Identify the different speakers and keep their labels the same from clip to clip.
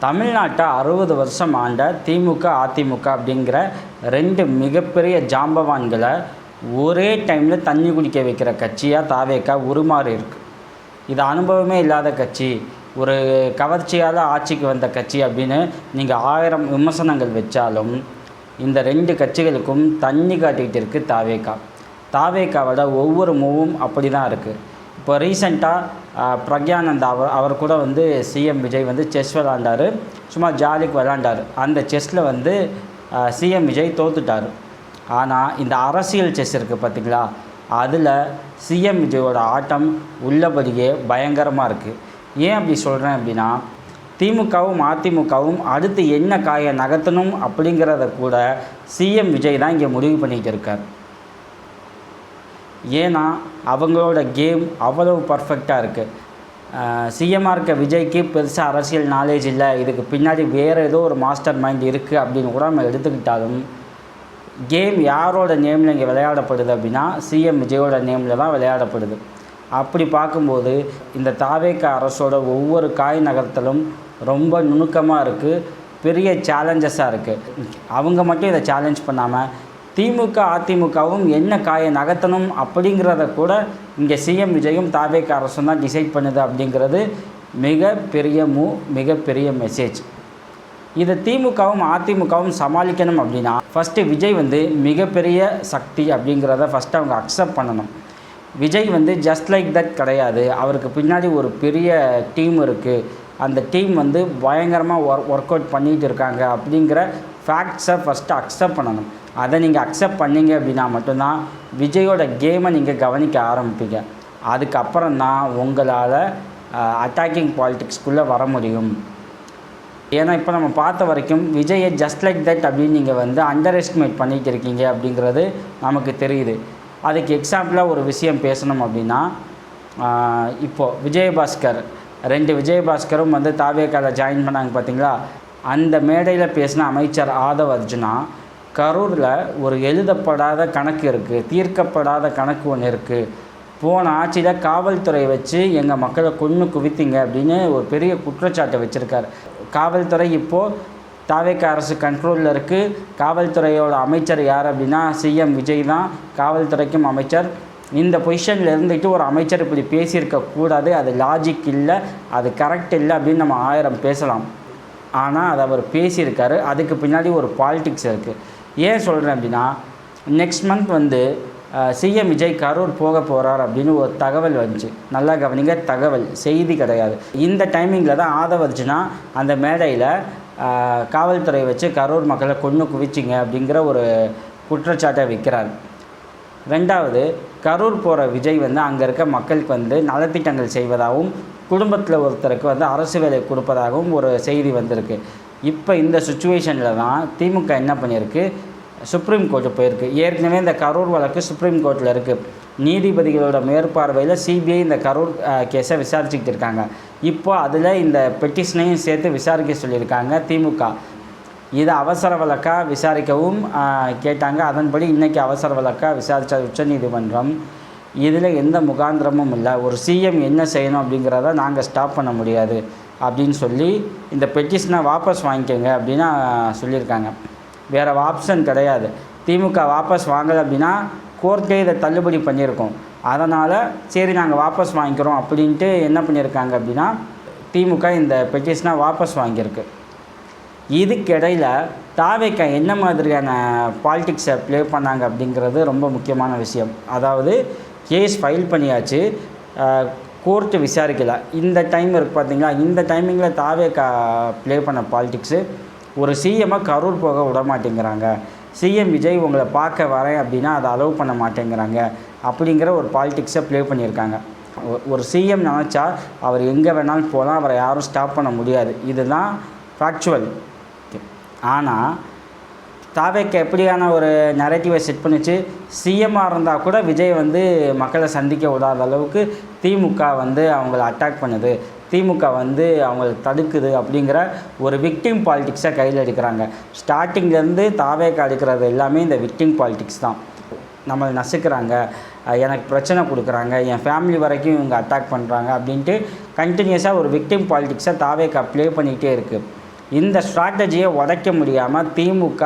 Speaker 1: தமிழ்நாட்டை 60 வருஷம் ஆண்ட திமுக, அதிமுக அப்படிங்கிற 2 மிகப்பெரிய ஜாம்பவான்களை ஒரே டைமில் தண்ணி குடிக்க வைக்கிற கட்சியாக தாவேகா உருமாறி இருக்கு. இது அனுபவமே இல்லாத கட்சி, ஒரு கவர்ச்சியால் ஆட்சிக்கு வந்த கட்சி அப்படின்னு நீங்கள் 1000 விமர்சனங்கள் வச்சாலும் இந்த 2 கட்சிகளுக்கும் தண்ணி காட்டிகிட்டு இருக்குது தாவேகா. தாவேகாவோட ஒவ்வொரு மூவும் அப்படி தான் இருக்குது. இப்போ ரீசெண்டாக பிரக்யானந்தா அவர் கூட சிஎம் விஜய் செஸ் விளாண்டார், சும்மா ஜாலிக்கு விளாண்டார். அந்த செஸ்ஸில் சிஎம் விஜய் தோத்துட்டார். ஆனால் இந்த அரசியல் செஸ் இருக்குது பார்த்திங்களா, அதில் சிஎம் விஜயோட ஆட்டம் உள்ளபடியே பயங்கரமாக இருக்குது. ஏன் அப்படி சொல்கிறேன் அப்படின்னா, திமுகவும் அதிமுகவும் அடுத்து என்ன காயை நகர்த்தணும் அப்படிங்கிறத கூட சிஎம் விஜய் தான் இங்கே முடிவு பண்ணிகிட்டு இருக்கார். ஏன்னா அவங்களோட கேம் அவ்வளவு பர்ஃபெக்டாக இருக்குது. சிஎம்மாக இருக்க விஜய்க்கு பெருசாக அரசியல் நாலேஜ் இல்லை, இதுக்கு பின்னாடி வேறு ஏதோ ஒரு மாஸ்டர் மைண்ட் இருக்குது அப்படின்னு கூட நம்ம எடுத்துக்கிட்டாலும், கேம் யாரோட நேமில் இங்கே விளையாடப்படுது அப்படின்னா சிஎம் விஜயோட நேமில் தான் விளையாடப்படுது. அப்படி பார்க்கும்போது இந்த தாவேகா அரசோட ஒவ்வொரு காய் நகர்த்தலும் ரொம்ப நுணுக்கமாக இருக்குது, பெரிய சேலஞ்சஸாக இருக்குது. அவங்க மட்டும் இதை சேலஞ்ச் பண்ணாமல் திமுக அதிமுகவும் என்ன காயை நகர்த்தணும் அப்படிங்கிறத கூட இங்கே சிஎம் விஜயும் தாவேகா அரசும் தான் டிசைட் பண்ணுது அப்படிங்கிறது மிகப்பெரிய மிகப்பெரிய மெசேஜ். இதை திமுகவும் அதிமுகவும் சமாளிக்கணும் அப்படின்னா ஃபஸ்ட்டு விஜய் மிகப்பெரிய சக்தி அப்படிங்கிறத ஃபஸ்ட்டு அவங்க அக்செப்ட் பண்ணணும். விஜய் ஜஸ்ட் லைக் தட் கிடையாது, அவருக்கு பின்னாடி ஒரு பெரிய டீம் இருக்குது, அந்த டீம் பயங்கரமாக ஒர்க் அவுட் பண்ணிகிட்டு இருக்காங்க அப்படிங்கிற ஃபேக்ட்ஸை ஃபஸ்ட்டு அக்செப்ட் பண்ணணும். அதை நீங்கள் அக்செப்ட் பண்ணிங்க அப்படின்னா மட்டும்தான் விஜயோட கேமை நீங்கள் கவனிக்க ஆரம்பிப்பீங்க. அதுக்கப்புறம் தான் உங்களால் அட்டாக்கிங் பாலிட்டிக்ஸ்குள்ளே வர முடியும். ஏன்னா இப்போ நம்ம பார்த்த வரைக்கும் விஜயை ஜஸ்ட் லைக் தட் அப்படின்னு நீங்கள் அண்டர் எஸ்டிமேட் பண்ணிகிட்டு இருக்கீங்க அப்படிங்கிறது நமக்கு தெரியுது. அதுக்கு எக்ஸாம்பிளாக ஒரு விஷயம் பேசணும் அப்படின்னா, இப்போது விஜயபாஸ்கர் 2 விஜயபாஸ்கரும் தாவேகாவில் ஜாயின் பண்ணாங்க பார்த்தீங்களா, அந்த மேடையில் பேசின அமைச்சர் ஆதவ் அர்ஜுனா கரூரில் ஒரு எழுதப்படாத கணக்கு இருக்குது, தீர்க்கப்படாத கணக்கு ஒன்று இருக்குது, போன ஆட்சியில் காவல்துறை வச்சு எங்கள் மக்களை கொன்று குவித்தீங்க அப்படின்னு ஒரு பெரிய குற்றச்சாட்டை வச்சுருக்கார். காவல்துறை இப்போது தாவேகா அரசு கண்ட்ரோலில் இருக்குது. காவல்துறையோட அமைச்சர் யார் அப்படின்னா சிஎம் விஜய் தான் காவல்துறைக்கும் அமைச்சர். இந்த பொசிஷனில் இருந்துட்டு ஒரு அமைச்சர் இப்படி பேசியிருக்கக்கூடாது, அது லாஜிக் இல்லை, அது கரெக்ட் இல்லை அப்படின்னு நம்ம 1000 பேசலாம். ஆனால் அதை அவர் பேசியிருக்காரு. அதுக்கு பின்னாடி ஒரு பாலிட்டிக்ஸ் இருக்குது. ஏன் சொல்கிறேன் அப்படின்னா, next month CM Vijay Karur போக போகிறார் அப்படின்னு ஒரு தகவல் வந்துச்சு. நல்லா கவனிங்க, தகவல், செய்தி கிடையாது. இந்த டைமிங்கில் தான் ஆதவ் அர்ஜுனா அந்த மேடையில் காவல்துறை வச்சு கரூர் மக்களை கொன்று குவிச்சிங்க அப்படிங்கிற ஒரு குற்றச்சாட்டை வைக்கிறார். 2வது, கரூர் போகிற விஜய் அங்கே இருக்க மக்களுக்கு நலத்திட்டங்கள் செய்வதாகவும் குடும்பத்தில் ஒருத்தருக்கு அரசு வேலை கொடுப்பதாகவும் ஒரு செய்தி வந்திருக்கு. இப்போ இந்த சுச்சுவேஷனில் தான் திமுக என்ன பண்ணியிருக்கு, சுப்ரீம் கோர்ட்டு போயிருக்கு. ஏற்கனவே இந்த கரூர் வழக்கு சுப்ரீம் கோர்ட்டில் இருக்குது. நீதிபதிகளோட மேற்பார்வையில் சிபிஐ இந்த கரூர் கேஸை விசாரிச்சுக்கிட்டு இருக்காங்க. இப்போ அதில் இந்த பெட்டிஷனையும் சேர்த்து விசாரிக்க சொல்லியிருக்காங்க திமுக. இதை அவசர வழக்காக விசாரிக்கவும் கேட்டாங்க. அதன்படி இன்றைக்கி அவசர வழக்காக விசாரித்த உச்சநீதிமன்றம் இதில் எந்த முகாந்திரமும் இல்லை, ஒரு சிஎம் என்ன செய்யணும் அப்படிங்கிறத நாங்கள் ஸ்டாப் பண்ண முடியாது அப்படின்னு சொல்லி இந்த பெட்டிஷனை வாபஸ் வாங்கிக்கோங்க அப்படின்னு சொல்லியிருக்காங்க. வேறு ஆப்ஷன் கிடையாது. திமுக வாபஸ் வாங்கலை அப்படின்னா கோர்ட்டே இதை தள்ளுபடி பண்ணியிருக்கோம். அதனால் சரி நாங்கள் வாபஸ் வாங்கிக்கிறோம் அப்படின்ட்டு என்ன பண்ணியிருக்காங்க அப்படின்னா திமுக இந்த பெட்டிஷனை வாபஸ் வாங்கியிருக்கு. இதுக்கிடையில் தாவேகா என்ன மாதிரியான பாலிட்டிக்ஸை ப்ளே பண்ணாங்க அப்படிங்கிறது ரொம்ப முக்கியமான விஷயம். அதாவது கேஸ் ஃபைல் பண்ணியாச்சு, கோர்ட்டு விசாரிக்கலை. இந்த டைம் இருக்குது பார்த்திங்களா, இந்த டைமிங்கில் தாவேகா ப்ளே பண்ண பாலிட்டிக்ஸு, ஒரு சிஎம்மை கரூர் போக விட மாட்டேங்கிறாங்க, சிஎம் விஜய் உங்களை பார்க்க வரேன் அப்படின்னா அதை அலோவ் பண்ண மாட்டேங்கிறாங்க அப்படிங்கிற ஒரு பாலிட்டிக்ஸை ப்ளே பண்ணியிருக்காங்க. ஒரு சிஎம் நினச்சா அவர் எங்கே வேணாலும் போகலாம், அவரை யாரும் ஸ்டாப் பண்ண முடியாது. இதுதான் ஃபேக்சுவல். ஆனால் தாவேகா எப்படியான ஒரு நரேட்டிவை செட் பண்ணிச்சு, சிஎம்மாக இருந்தால் கூட விஜய் மக்களை சந்திக்க விடாத அளவுக்கு திமுக அவங்கள அட்டாக் பண்ணுது, திமுக அவங்கள தடுக்குது அப்படிங்கிற ஒரு விக்டிம் பாலிட்டிக்ஸை கையில் எடுக்கிறாங்க. ஸ்டார்டிங்லேருந்து தாவேகா எடுக்கிறது எல்லாமே இந்த விக்டிம் பாலிட்டிக்ஸ் தான். நம்மளை நசுக்கிறாங்க, எனக்கு பிரச்சனை கொடுக்குறாங்க, என் ஃபேமிலி வரைக்கும் இவங்க அட்டாக் பண்ணுறாங்க அப்படின்ட்டு கண்டினியூஸாக ஒரு விக்டிம் பாலிட்டிக்ஸை தாவேகா ப்ளே பண்ணிகிட்டே இருக்குது. இந்த ஸ்ட்ராட்டஜியை உடைக்க முடியாமல் திமுக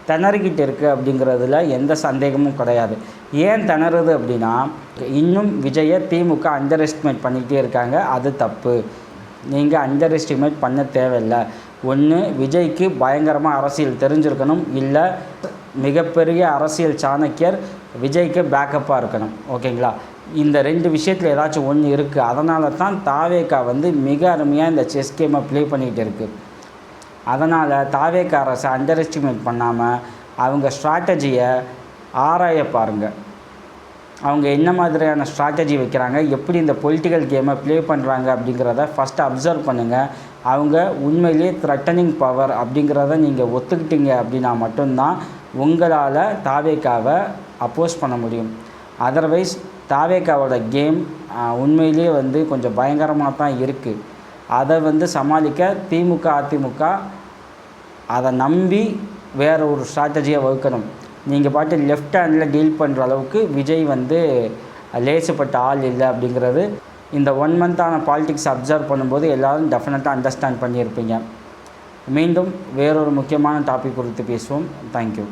Speaker 1: திணறிக்கிட்டு இருக்குது அப்படிங்கிறதுல எந்த சந்தேகமும் கிடையாது. ஏன் திணறுது அப்படின்னா, இன்னும் விஜயை திமுக அண்டர் எஸ்டிமேட் பண்ணிக்கிட்டே இருக்காங்க. அது தப்பு. நீங்கள் அண்டர் எஸ்டிமேட் பண்ண தேவையில்லை. ஒன்று, விஜய்க்கு பயங்கரமாக அரசியல் தெரிஞ்சிருக்கணும், இல்லை மிகப்பெரிய அரசியல் சாணக்கியர் விஜய்க்கு பேக்கப்பாக இருக்கணும். ஓகேங்களா? இந்த 2 விஷயத்தில் ஏதாச்சும் ஒன்று இருக்குது. அதனால தான் தாவேகா மிக அருமையாக இந்த செஸ் கேமை ப்ளே பண்ணிக்கிட்டு இருக்குது. அதனால் தாவேகா அரசை அண்டர் எஸ்டிமேட் பண்ணாமல் அவங்க ஸ்ட்ராட்டஜியை ஆராய பாருங்கள். அவங்க என்ன மாதிரியான ஸ்ட்ராட்டஜி வைக்கிறாங்க, எப்படி இந்த பொலிட்டிக்கல் கேமை ப்ளே பண்ணுறாங்க அப்படிங்கிறத ஃபஸ்ட்டு அப்சர்வ் பண்ணுங்கள். அவங்க உண்மையிலேயே த்ரெட்டனிங் பவர் அப்படிங்கிறத நீங்கள் ஒத்துக்கிட்டீங்க அப்படின்னா மட்டும்தான் உங்களால் தாவேகாவை அப்போஸ் பண்ண முடியும். அதர்வைஸ் தாவேகாவோட கேம் உண்மையிலேயே கொஞ்சம் பயங்கரமாக தான் இருக்குது. அதை சமாளிக்க திமுக அதிமுக அதை நம்பி வேறு ஒரு ஸ்ட்ராட்டஜியை வகுக்கணும். நீங்கள் பாட்டு லெஃப்ட் ஹேண்டில் டீல் பண்ணுற அளவுக்கு விஜய் லேசுப்பட்ட ஆள் இல்லை அப்படிங்கிறது இந்த 1 மந்த்தான பாலிடிக்ஸ் அப்சர்வ் பண்ணும்போது எல்லோரும் டெஃபினட்டாக அண்டர்ஸ்டாண்ட் பண்ணியிருப்பீங்க. மீண்டும் வேறொரு முக்கியமான டாபிக் குறித்து பேசுவோம். தேங்க்யூ.